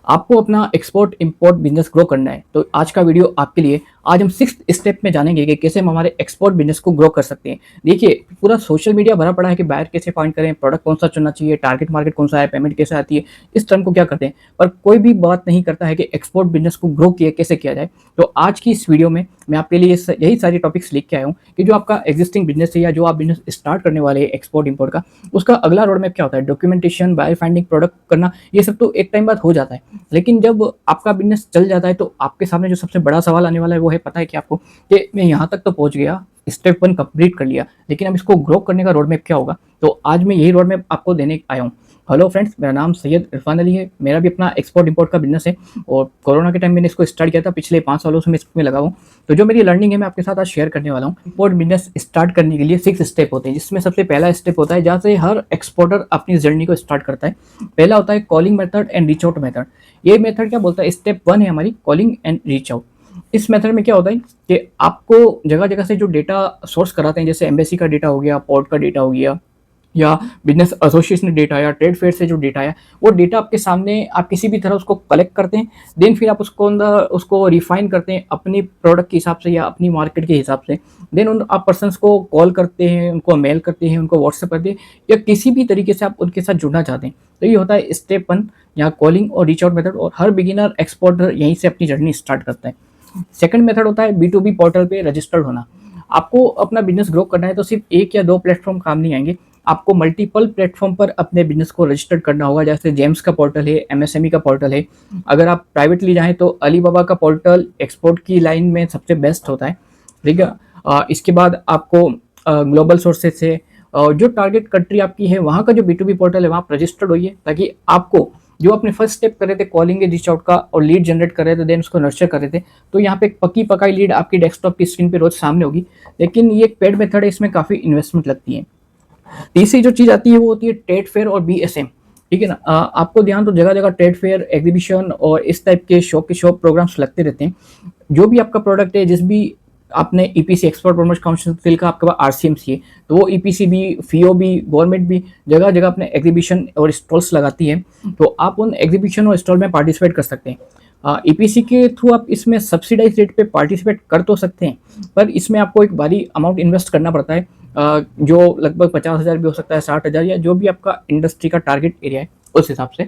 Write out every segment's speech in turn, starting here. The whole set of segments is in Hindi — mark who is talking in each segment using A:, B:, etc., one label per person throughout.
A: आपको अपना एक्सपोर्ट इंपोर्ट बिजनेस ग्रो करना है तो आज का वीडियो आपके लिए। आज हम 6th स्टेप में जानेंगे कि कैसे हम हमारे एक्सपोर्ट बिजनेस को ग्रो कर सकते हैं। देखिए, पूरा सोशल मीडिया भरा पड़ा है कि बायर कैसे फाइंड करें, प्रोडक्ट कौन सा चुनना चाहिए, टारगेट मार्केट कौन सा है, पेमेंट कैसे आती है, इस टर्म को क्या करते हैं, पर कोई भी बात नहीं करता है कि एक्सपोर्ट बिजनेस को ग्रो किया कैसे किया जाए। तो आज की इस वीडियो में मैं आपके लिए यही सारी टॉपिक्स लेके आया हूँ कि जो आपका एग्जिस्टिंग बिजनेस है या जो आप बिजनेस स्टार्ट करने वाले हैं एक्सपोर्ट इंपोर्ट का, उसका अगला रोड मैप क्या होता है। डॉक्यूमेंटेशन, बायर फाइंडिंग, प्रोडक्ट करना, ये सब तो एक टाइम बाद हो जाता है, लेकिन जब आपका बिजनेस चल जाता है तो आपके सामने जो सबसे बड़ा सवाल आने वाला है वो है, पता है कि आपको, कि मैं यहाँ तक तो पहुँच गया, स्टेप 1 कंप्लीट कर लिया, लेकिन अब इसको ग्रो करने का रोड मैप क्या होगा। तो आज मैं यही रोड मैप आपको देने आया हूँ। हेलो फ्रेंड्स, मेरा नाम सैयद इरफान अली है। मेरा भी अपना एक्सपोर्ट इंपोर्ट का बिजनेस है और कोरोना के टाइम मैंने इसको स्टार्ट किया था। पिछले 5 सालों से मैं इसमें लगा हूँ। तो जो मेरी लर्निंग है मैं आपके साथ आज शेयर करने वाला हूँ। इंपोर्ट बिजनेस स्टार्ट करने के लिए 6 स्टेप होते हैं, जिसमें सबसे पहला स्टेप होता है जहाँ से हर एक्सपोर्टर अपनी जर्नी को स्टार्ट करता है। पहला होता है calling method and reach out method. ये मेथड क्या बोलता है, स्टेप 1 है हमारी कॉलिंग एंड रीच आउट। इस मेथड में क्या होता है कि आपको जगह जगह से जो डेटा सोर्स कराते हैं, जैसे एम्बेसी का डेटा हो गया, पोर्ट का डेटा हो गया, या बिजनेस एसोसिएशन डेटा या ट्रेड फेयर से जो डेटा है, वो डेटा आपके सामने आप किसी भी तरह उसको कलेक्ट करते हैं। देन फिर आप उसको अंदर उसको रिफाइन करते हैं अपनी प्रोडक्ट के हिसाब से या अपनी मार्केट के हिसाब से। देन उन आप पर्सनस को कॉल करते हैं, उनको मेल करते हैं, उनको व्हाट्सएप करते हैं, या किसी भी तरीके से आप उनके साथ जुड़ना चाहते हैं। तो ये होता है स्टेप 1, यहाँ कॉलिंग और रीच आउट मेथड, और हर बिगिनर एक्सपोर्टर यहीं से अपनी जर्नी स्टार्ट करता है। सेकंड मेथड होता है B2B पोर्टल पे रजिस्टर्ड होना। आपको अपना बिजनेस ग्रो करना है तो सिर्फ एक या दो प्लेटफॉर्म काम नहीं आएंगे, आपको मल्टीपल प्लेटफॉर्म पर अपने बिजनेस को रजिस्टर्ड करना होगा। जैसे जेम्स का पोर्टल है, MSME का पोर्टल है। अगर आप प्राइवेटली जाएं तो अलीबाबा का पोर्टल एक्सपोर्ट की लाइन में सबसे बेस्ट होता है, ठीक है। इसके बाद आपको ग्लोबल सोर्सेज से जो टारगेट कंट्री आपकी है वहाँ का जो B2B पोर्टल है वहाँ आप रजिस्टर्ड होइए, ताकि आपको जो अपने फर्स्ट स्टेप कर रहे थे कॉलिंग के रीच आउट का और लीड जनरेट कर रहे थे, देन उसको नर्चर कर रहे थे, तो यहाँ पे एक पक्की पकाई लीड आपकी डेस्कटॉप की स्क्रीन पे रोज सामने होगी। लेकिन ये एक पेड मेथड है, इसमें काफ़ी इन्वेस्टमेंट लगती है। तीसरी जो चीज़ आती है वो होती है ट्रेड फेयर और BSM, ठीक है ना। आपको ध्यान, तो जगह जगह ट्रेड फेयर, एग्जीबिशन और इस टाइप के शॉप प्रोग्राम्स लगते रहते हैं। जो भी आपका प्रोडक्ट है, जिस भी आपने EPC एक्सपोर्ट प्रमोशन काउंसिल का आपके पास RCMC है, तो वो EPC भी, FIO भी, गवर्नमेंट भी जगह जगह अपने एग्जीबिशन और स्टॉल्स लगाती है। तो आप उन एग्जीबिशन और स्टॉल में पार्टिसिपेट कर सकते हैं। EPC के थ्रू आप इसमें सब्सिडाइज रेट पे पार्टिसिपेट कर तो सकते हैं, पर इसमें आपको एक भारी अमाउंट इन्वेस्ट करना पड़ता है, जो लगभग 50,000 भी हो सकता है, 60,000, या जो भी आपका इंडस्ट्री का टारगेट एरिया है उस हिसाब से।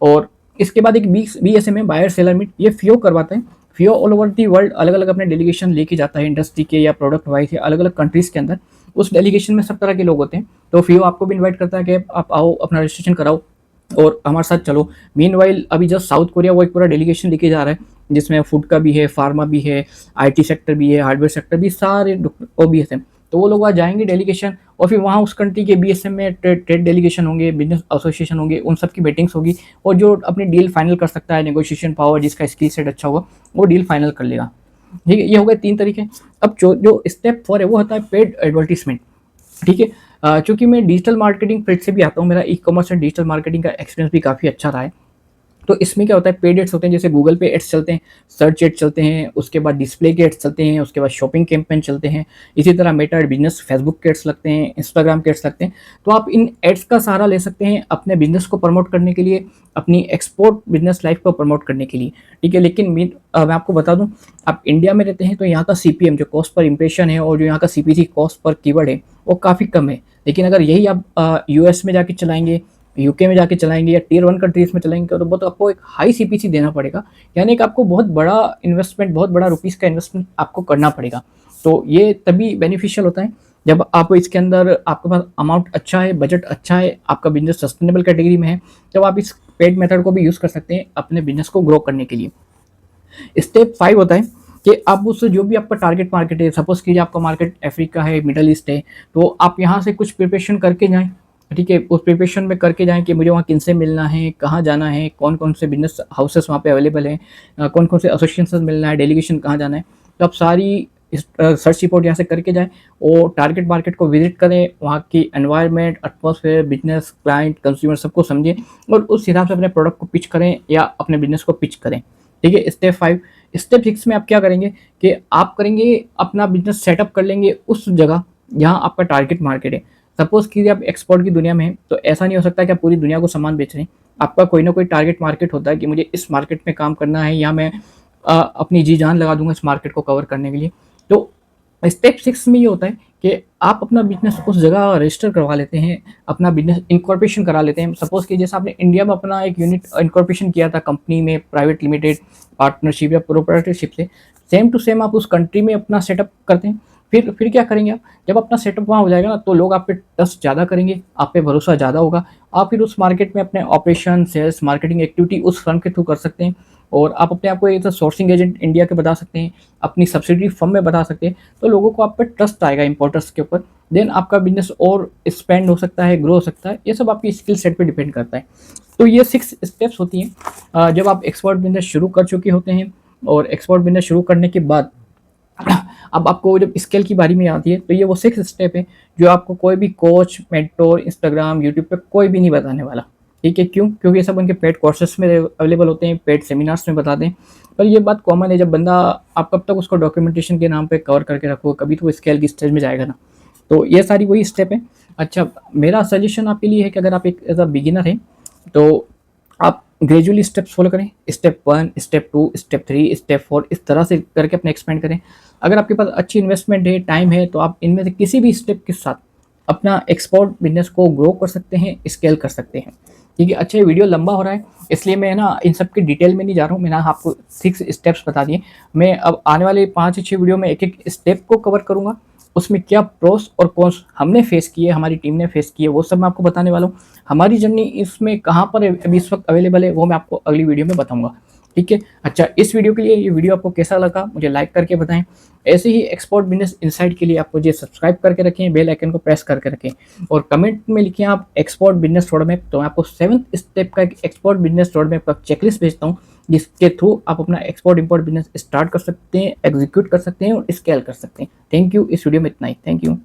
A: और इसके बाद एक BSM है, बायर सेलर मीट। ये FIO करवाता है। FIO all over the world अलग अलग अपने डेलीगेशन लेके जाता है, इंडस्ट्री के या प्रोडक्ट वाइज या अलग अलग कंट्रीज के अंदर। उस डेलीगेशन में सब तरह के लोग होते हैं, तो FIO आपको भी इन्वाइट करता है कि आप आओ, अपना रजिस्ट्रेशन कराओ और हमारे साथ चलो। मीनवाइल अभी जस्ट साउथ कोरिया वो एक पूरा डेलीगेशन लेके जा रहा है, जिसमें फूड का भी है, फार्मा भी है, IT सेक्टर भी है, हार्डवेयर सेक्टर भी, सारे OBSM। तो वो लोग वहाँ जाएंगे डेलीगेशन, और फिर वहाँ उस कंट्री के BSM में ट्रेड डेलीगेशन होंगे, बिजनेस एसोसिएशन होंगे, उन सब की मीटिंग्स होगी, और जो अपनी डील फाइनल कर सकता है, नेगोशिएशन पावर, जिसका स्किल सेट अच्छा होगा, वो डील फाइनल कर लेगा, ठीक है। ये हो गए 3 तरीके। अब जो स्टेप 4 है वो होता है पेड एडवर्टीजमेंट, ठीक है। चूंकि मैं डिजिटल मार्केटिंग फील्ड से भी आता हूँ, मेरा ई-कॉमर्स एंड डिजिटल मार्केटिंग का एक्सपीरियंस भी काफ़ी अच्छा रहा है। तो इसमें क्या होता है, पेड एड्स होते हैं, जैसे गूगल पे एड्स चलते हैं, सर्च एड्स चलते हैं, उसके बाद डिस्प्ले के एड्स चलते हैं, उसके बाद शॉपिंग कैंपेन चलते हैं, इसी तरह मेटा एड बिजनेस, फेसबुक के एड्स लगते हैं, इंस्टाग्राम के एड्स लगते हैं। तो आप इन एड्स का सहारा ले सकते हैं अपने बिजनेस को प्रमोट करने के लिए, अपनी एक्सपोर्ट बिजनेस लाइफ को प्रमोट करने के लिए, ठीक है। लेकिन मैं आपको बता दूं, आप इंडिया में रहते हैं तो यहाँ का CPM, जो कॉस्ट पर इंप्रेशन है, और जो यहाँ का CPC, कॉस्ट पर कीवर्ड है, वो काफ़ी कम है। लेकिन अगर यही आप US में जाके चलाएंगे, UK में जाके चलाएंगे, या Tier 1 कंट्रीज में चलाएंगे, तो बहुत आपको एक हाई CPC देना पड़ेगा, यानी कि आपको बहुत बड़ा इन्वेस्टमेंट, बहुत बड़ा रुपीज़ का इन्वेस्टमेंट आपको करना पड़ेगा। तो ये तभी बेनिफिशियल होता है जब आप इसके अंदर, आपके पास अमाउंट अच्छा है, बजट अच्छा है, आपका बिजनेस सस्टेनेबल कैटेगरी में है, जब आप इस पेड मेथड को भी यूज़ कर सकते हैं अपने बिजनेस को ग्रो करने के लिए। स्टेप 5 होता है कि आप उस जो भी आपका टारगेट मार्केट है, सपोज कीजिए आपका मार्केट अफ्रीका है, मिडल ईस्ट है, तो आप यहाँ से कुछ प्रिपरेशन करके जाएं, ठीक है। उस प्रिपरेशन में करके जाएं कि मुझे वहाँ किनसे मिलना है, कहाँ जाना है, कौन कौन से बिजनेस हाउसेस वहाँ पे अवेलेबल हैं, कौन कौन से एसोसिएशन से मिलना है, डेलीगेशन कहाँ जाना है। तो आप सारी सर्च रिपोर्ट यहाँ से करके जाएं और टारगेट मार्केट को विजिट करें, वहाँ की environment, atmosphere, business, client, consumer सबको समझें, और उस हिसाब से अपने प्रोडक्ट को पिच करें या अपने बिजनेस को पिच करें, ठीक है। स्टेप 5। स्टेप 6 में आप क्या करेंगे कि आप करेंगे अपना बिजनेस सेटअप कर लेंगे उस जगह जहाँ आपका टारगेट मार्केट है। सपोज कीजिए आप एक्सपोर्ट की दुनिया में हैं, तो ऐसा नहीं हो सकता कि आप पूरी दुनिया को सामान बेच रहे हैं। आपका कोई ना कोई टारगेट मार्केट होता है कि मुझे इस मार्केट में काम करना है, या मैं अपनी जी जान लगा दूंगा इस मार्केट को कवर करने के लिए। तो स्टेप 6 में ये होता है कि आप अपना बिजनेस उस जगह रजिस्टर करवा लेते हैं, अपना बिजनेस इनकॉर्पोरेशन करा लेते हैं। सपोज कि जैसे आपने इंडिया में अपना एक यूनिट इनकॉर्पोरेशन किया था कंपनी में, प्राइवेट लिमिटेड, पार्टनरशिप या प्रोप्राइटरशिप से, सेम टू सेम आप उस कंट्री में अपना सेटअप करते हैं। फिर क्या करेंगे आप, जब अपना सेटअप वहाँ हो जाएगा ना, तो लोग आप पे ट्रस्ट ज़्यादा करेंगे, आप पे भरोसा ज़्यादा होगा। आप फिर उस मार्केट में अपने ऑपरेशन, सेल्स, मार्केटिंग एक्टिविटी उस फर्म के थ्रू कर सकते हैं, और आप अपने आप को एक सोर्सिंग एजेंट इंडिया के बता सकते हैं, अपनी सब्सिडरी फर्म में बता सकते हैं। तो लोगों को आप पे ट्रस्ट आएगा इंपोर्टर्स के ऊपर। देन आपका बिजनेस और एक्सपेंड हो सकता है, ग्रो हो सकता है। ये सब आपकी स्किल सेट पे डिपेंड करता है। तो ये 6 स्टेप्स होती हैं जब आप एक्सपोर्ट बिजनेस शुरू कर चुके होते हैं। और एक्सपोर्ट बिजनेस शुरू करने के बाद अब आपको जब स्केल की बारी में आती है, तो ये वो 6 स्टेप है जो आपको कोई भी कोच, मेंटोर, इंस्टाग्राम, यूट्यूब पे कोई भी नहीं बताने वाला। ठीक है, क्यों? क्योंकि ये सब उनके पेड कोर्सेस में अवेलेबल होते हैं, पेड सेमिनार्स में बताते हैं। पर ये बात कॉमन है, जब बंदा, आप कब तक उसको डॉक्यूमेंटेशन के नाम पे कवर करके रखो, कभी तो वो स्केल की स्टेज में जाएगा ना। तो ये सारी वही स्टेप है। अच्छा, मेरा सजेशन आपके लिए है कि अगर आप एक एज अ बिगिनर हैं, तो आप ग्रेजुअली स्टेप्स फॉलो करें। स्टेप 1, स्टेप 2, स्टेप 3, स्टेप 4, इस तरह से करके अपने एक्सपेंड करें। अगर आपके पास अच्छी इन्वेस्टमेंट है, टाइम है, तो आप इनमें से किसी भी स्टेप के साथ अपना एक्सपोर्ट बिजनेस को ग्रो कर सकते हैं, स्केल कर सकते हैं। ठीक है। अच्छा, ये वीडियो लंबा हो रहा है, इसलिए मैं ना इन सब की डिटेल में नहीं जा रहा हूँ। मैंने आपको 6 स्टेप्स बता दिए। मैं अब आने वाले 5 से 6 वीडियो में एक एक स्टेप को कवर करूँगा, उसमें क्या प्रोस और कॉन्स हमने फेस किए, हमारी टीम ने फेस किए, वो सब मैं आपको बताने वाला हूँ। हमारी जर्नी इसमें कहाँ पर अभी इस वक्त अवेलेबल है, वो मैं आपको अगली वीडियो में बताऊंगा। ठीक है। अच्छा, इस वीडियो के लिए, ये वीडियो आपको कैसा लगा मुझे लाइक करके बताएं। ऐसे ही एक्सपोर्ट बिजनेस इनसाइट के लिए आप मुझे सब्सक्राइब करके रखें, बेल आइकन को प्रेस करके रखें, और कमेंट में लिखें आप एक्सपोर्ट बिजनेस रोड मैप। तो मैं आपको 7th स्टेप का एक एक्सपोर्ट बिजनेस रोड मैप का चेकलिस्ट भेजता हूँ, जिसके थ्रू आप अपना एक्सपोर्ट इंपोर्ट बिजनेस स्टार्ट कर सकते हैं, एग्जीक्यूट कर सकते हैं और स्केल कर सकते हैं। Thank you. इस वीडियो में इतना ही। Thank you.